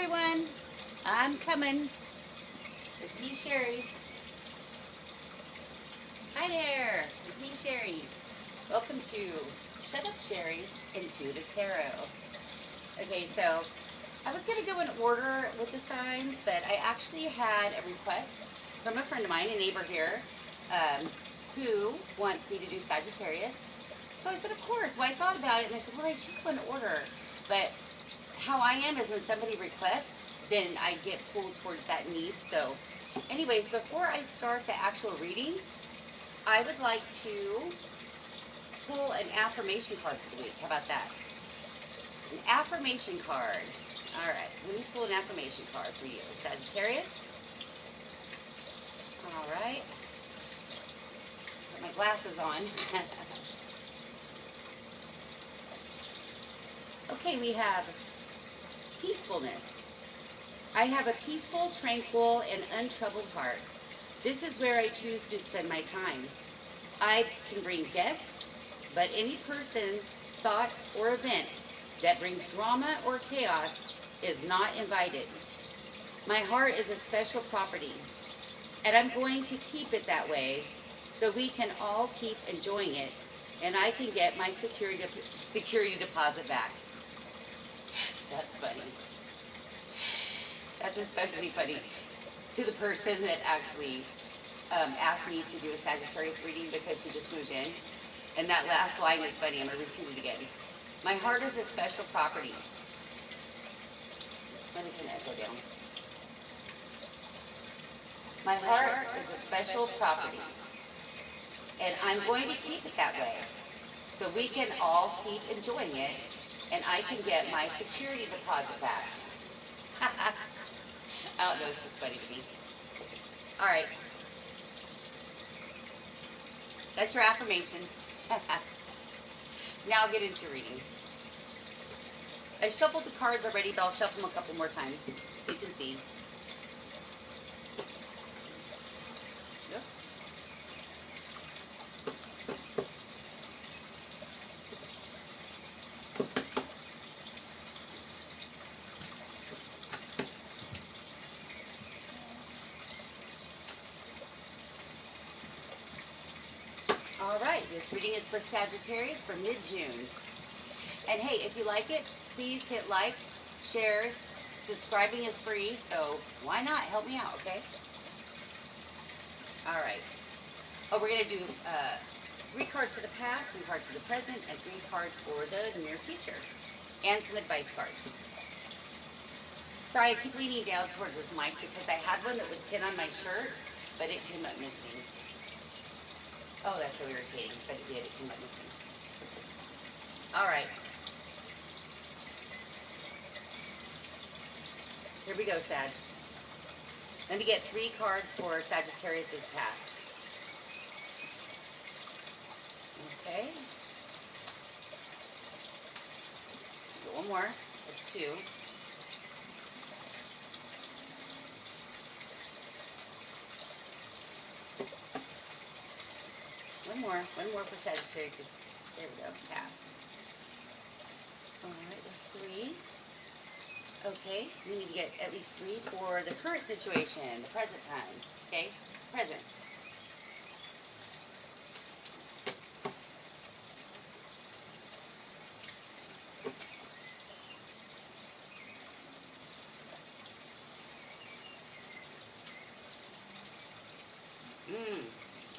everyone. I'm coming. It's me, Sherry. Hi there. It's me, Sherry. Welcome to Shut Up, Sherry, into the Tarot. Okay, so I was going to go in order with the signs, but I actually had a request from a friend of mine, a neighbor here, who wants me to do Sagittarius. So I said, of course. Well, I thought about it, and I said, well, I should go in order. But how I am is when somebody requests, then I get pulled towards that need. So anyways, before I start the actual reading, I would like to pull an affirmation card for the week. How about that? An affirmation card. All right, let me pull an affirmation card for you. Sagittarius. All right. Put my glasses on. Okay, we have peacefulness. I have a peaceful, tranquil, and untroubled heart. This is where I choose to spend my time. I can bring guests, but any person, thought, or event that brings drama or chaos is not invited. My heart is a special property, and I'm going to keep it that way so we can all keep enjoying it, and I can get my security deposit back. That's funny. That's especially funny to the person that actually asked me to do a Sagittarius reading because she just moved in. And that last line is funny. I'm going to repeat it again. My heart is a special property. Let me turn the echo down. My heart is a special property. And I'm going to keep it that way so we can all keep enjoying it and I can get my security deposit back. I don't know, it's just funny to me. All right. That's your affirmation. Now I'll get into reading. I shuffled the cards already, but I'll shuffle them a couple more times so you can see. Oops. All right, this reading is for Sagittarius for mid-June. And hey, if you like it, please hit like, share. Subscribing is free, so why not? Help me out, okay? All right. Oh, we're going to do 3 cards for the past, 3 cards for the present, and 3 cards for the near future. And some advice cards. Sorry, I keep leaning down towards this mic because I had one that would fit on my shirt, but it came up missing. Oh, that's so irritating, but it did. It came up missing. All right. Here we go, Sag. Let me get 3 cards for Sagittarius' past. Okay. One more. That's 2. One more for Sagittarius. There we go, past. All right, there's 3. Okay, we need to get at least 3 for the current situation, the present time. Okay, present.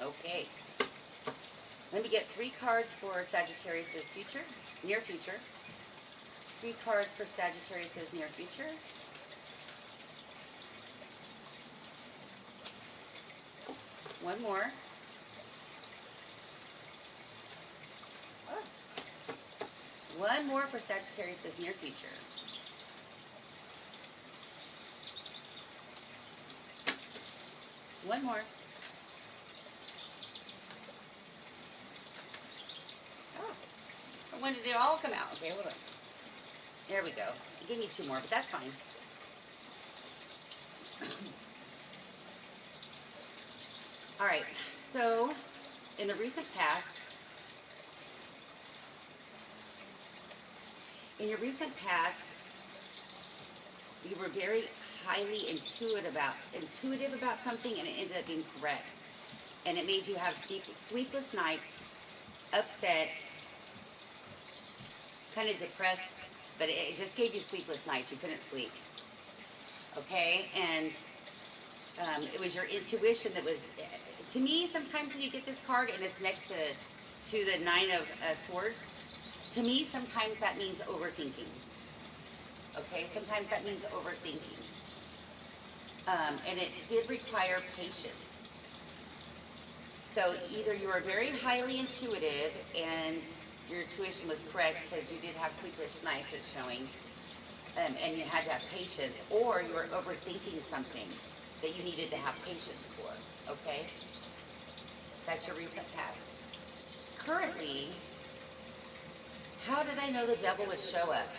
Okay. Let me get 3 cards for Sagittarius' future, near future. 3 cards for Sagittarius' near future. One more. Oh. One more for Sagittarius' near future. One more. Oh. When did it all come out? Okay, hold on. There we go. Give me 2 more, but that's fine. All right, so in the recent past, you were very highly intuitive about something, and it ended up being correct. And it made you have sleepless nights, upset, kind of depressed, but it just gave you sleepless nights. You couldn't sleep. Okay? And it was your intuition that was, to me, sometimes when you get this card and it's next to the Nine of Swords, to me, sometimes that means overthinking. Okay? Sometimes that means overthinking. And it did require patience. So either you were very highly intuitive and your intuition was correct because you did have sleepless nights, it's showing, and you had to have patience, or you were overthinking something that you needed to have patience for, okay? That's your recent past. Currently, how did I know the devil would show up?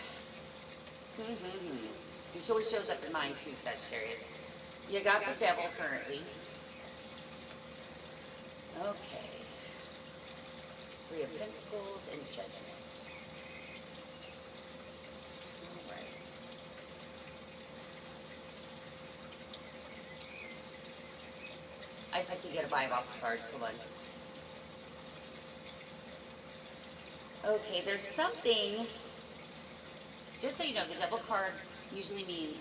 He always shows up in mine too, Sagittarius. You got the devil currently. Okay. Three of Pentacles and Judgment. All right. I just like to get a vibe off the cards. Hold on. Okay, there's something, just so you know, the devil card usually means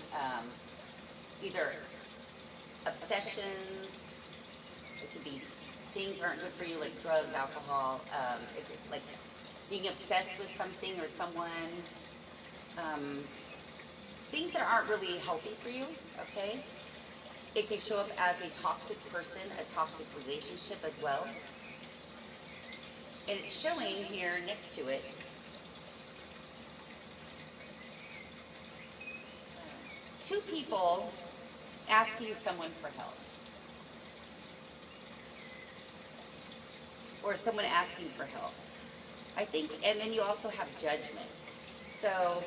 either obsessions, it could be things that aren't good for you, like drugs, alcohol, like being obsessed with something or someone, things that aren't really healthy for you, okay? It can show up as a toxic person, a toxic relationship as well. And it's showing here next to it, two people asking someone for help. Or someone asking for help. I think, and then you also have judgment. So,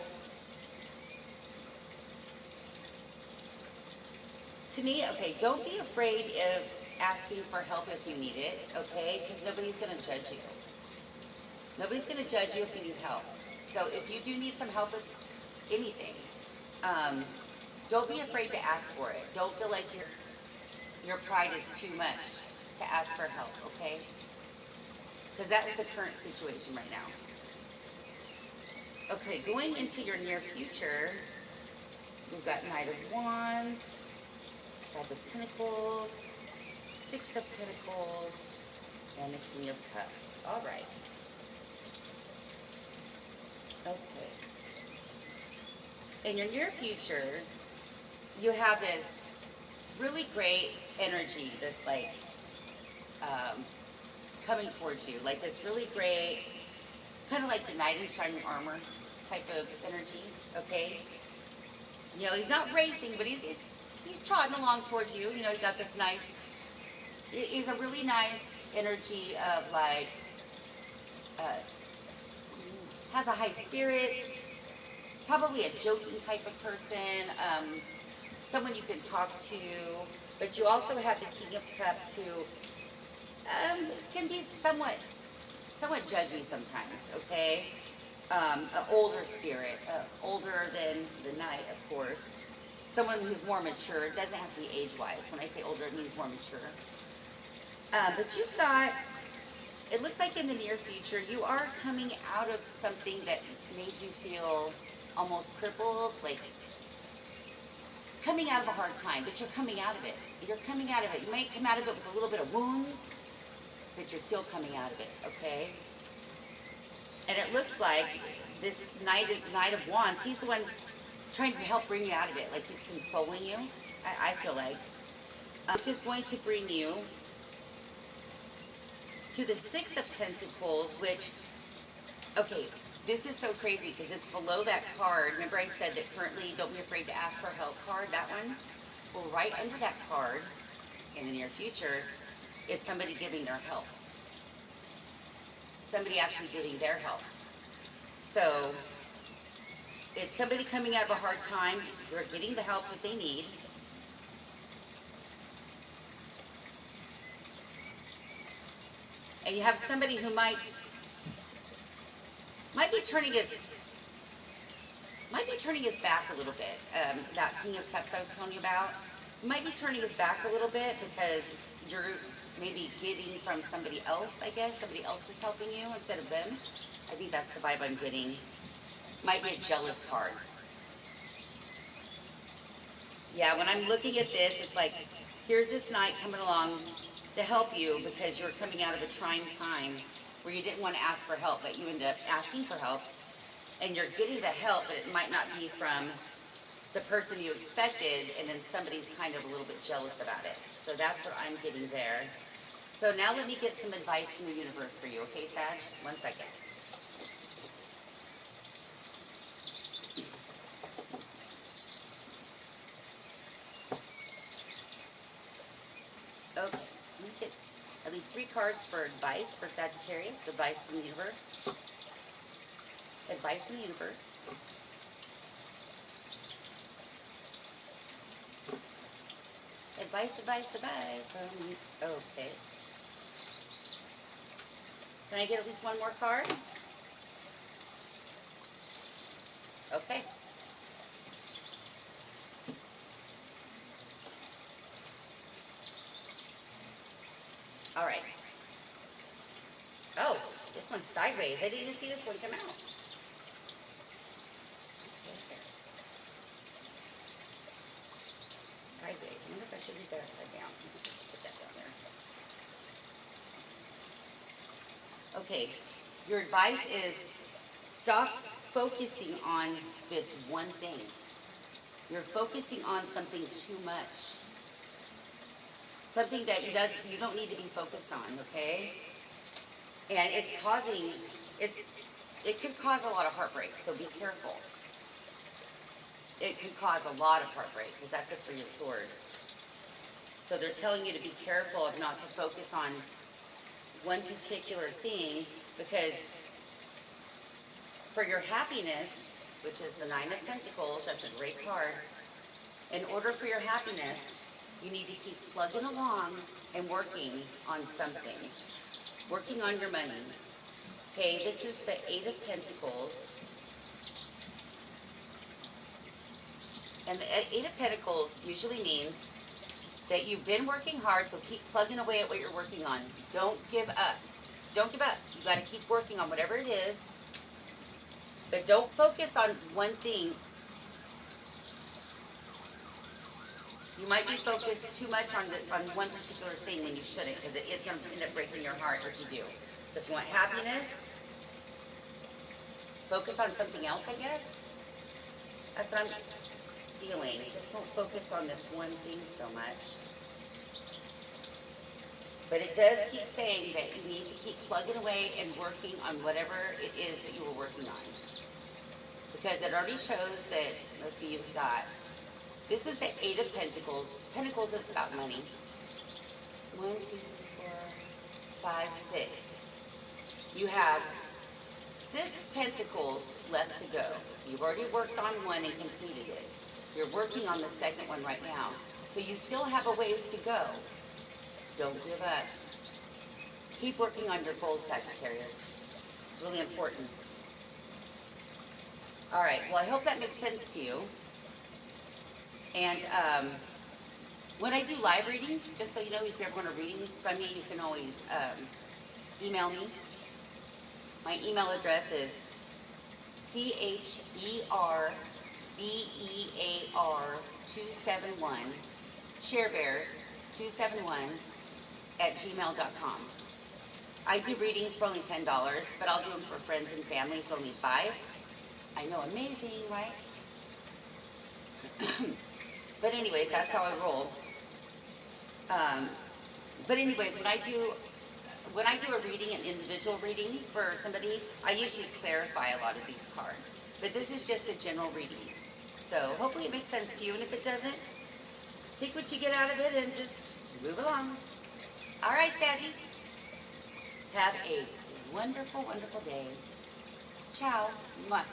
to me, okay, don't be afraid of asking for help if you need it, okay? Because nobody's going to judge you. Nobody's going to judge you if you need help. So if you do need some help with anything, don't be afraid to ask for it. Don't feel like your pride is too much to ask for help, okay? Because that is the current situation right now. Okay, going into your near future, we've got Knight of Wands, Five of Pentacles, Six of Pentacles, and the King of Cups. All right. Okay. In your near future, you have this really great energy, this like, coming towards you, like this really great, kind of like the knight in shining armor type of energy, okay? You know, he's not racing, but he's trotting along towards you. You know, you got this nice, he's a really nice energy of like, has a high spirit, probably a joking type of person, someone you can talk to, but you also have the King of Cups who can be somewhat judgy sometimes, okay? An older spirit, older than the knight, of course. Someone who's more mature. It doesn't have to be age-wise. When I say older, it means more mature. But you've got, it looks like in the near future, you are coming out of something that made you feel almost crippled, like coming out of a hard time, but you're coming out of it. You're coming out of it. You might come out of it with a little bit of wounds, but you're still coming out of it, okay? And it looks like this Knight of Wands, he's the one trying to help bring you out of it, like he's consoling you, I feel like. Which is going to bring you to the Six of Pentacles, which, okay, this is so crazy because it's below that card. Remember I said that currently don't be afraid to ask for help card, that one? Well, right under that card, in the near future, is somebody giving their help. Somebody actually giving their help. So, it's somebody coming out of a hard time. They're getting the help that they need. And you have somebody who might be turning his might be turning his back a little bit. That King of Cups I was telling you about might be turning his back a little bit because you're maybe getting from somebody else, I guess. Somebody else is helping you instead of them. I think that's the vibe I'm getting. Might be a jealous card. Yeah, when I'm looking at this, it's like, here's this knight coming along to help you because you're coming out of a trying time where you didn't want to ask for help, but you end up asking for help. And you're getting the help, but it might not be from the person you expected, and then somebody's kind of a little bit jealous about it. So that's what I'm getting there. So now let me get some advice from the universe for you, okay, Sag? 1 second. Okay, let me get at least 3 cards for advice for Sagittarius. Advice from the universe. Advice from the universe. Advice from you. Okay. Can I get at least one more card? Okay. All right. Oh, this one's sideways. I didn't even see this one come out. Sideways. I wonder if I should read that upside down. Let me just put that down there. Okay. Your advice is stop focusing on this one thing. You're focusing on something too much. Something that you don't need to be focused on, okay? And it could cause a lot of heartbreak, so be careful. It could cause a lot of heartbreak because that's the 3 of Swords. So they're telling you to be careful of not to focus on one particular thing because for your happiness, which is the 9 of Pentacles, that's a great card. In order for your happiness, you need to keep plugging along and working on something. Working on your money. Okay, this is the 8 of Pentacles. And the 8 of Pentacles usually means that you've been working hard, so keep plugging away at what you're working on. Don't give up. Don't give up. You got to keep working on whatever it is. But don't focus on one thing. You might be focused too much on one particular thing when you shouldn't, because it is going to end up breaking your heart if you do. So if you want happiness, focus on something else, I guess. That's what I'm feeling. Just don't focus on this one thing so much. But it does keep saying that you need to keep plugging away and working on whatever it is that you were working on. Because it already shows that, let's see, you've got, this is the 8 of Pentacles. Pentacles is about money. 1, 2, 3, 4, 5, 6. You have 6 Pentacles left to go. You've already worked on one and completed it. You're working on the second one right now. So you still have a ways to go. Don't give up. Keep working on your goals, Sagittarius. It's really important. All right, well, I hope that makes sense to you. And when I do live readings, just so you know, if you ever want a reading from me, you can always email me. My email address is CHERBEAR271, ShareBear271@gmail.com. I do readings for only $10, but I'll do them for friends and family for only $5. I know, amazing, right? But anyways, that's how I roll. But anyways, when I do a reading, an individual reading for somebody, I usually clarify a lot of these cards. But this is just a general reading. So hopefully it makes sense to you. And if it doesn't, take what you get out of it and just move along. All right, Saggy. Have a wonderful, wonderful day. Ciao. Mwah.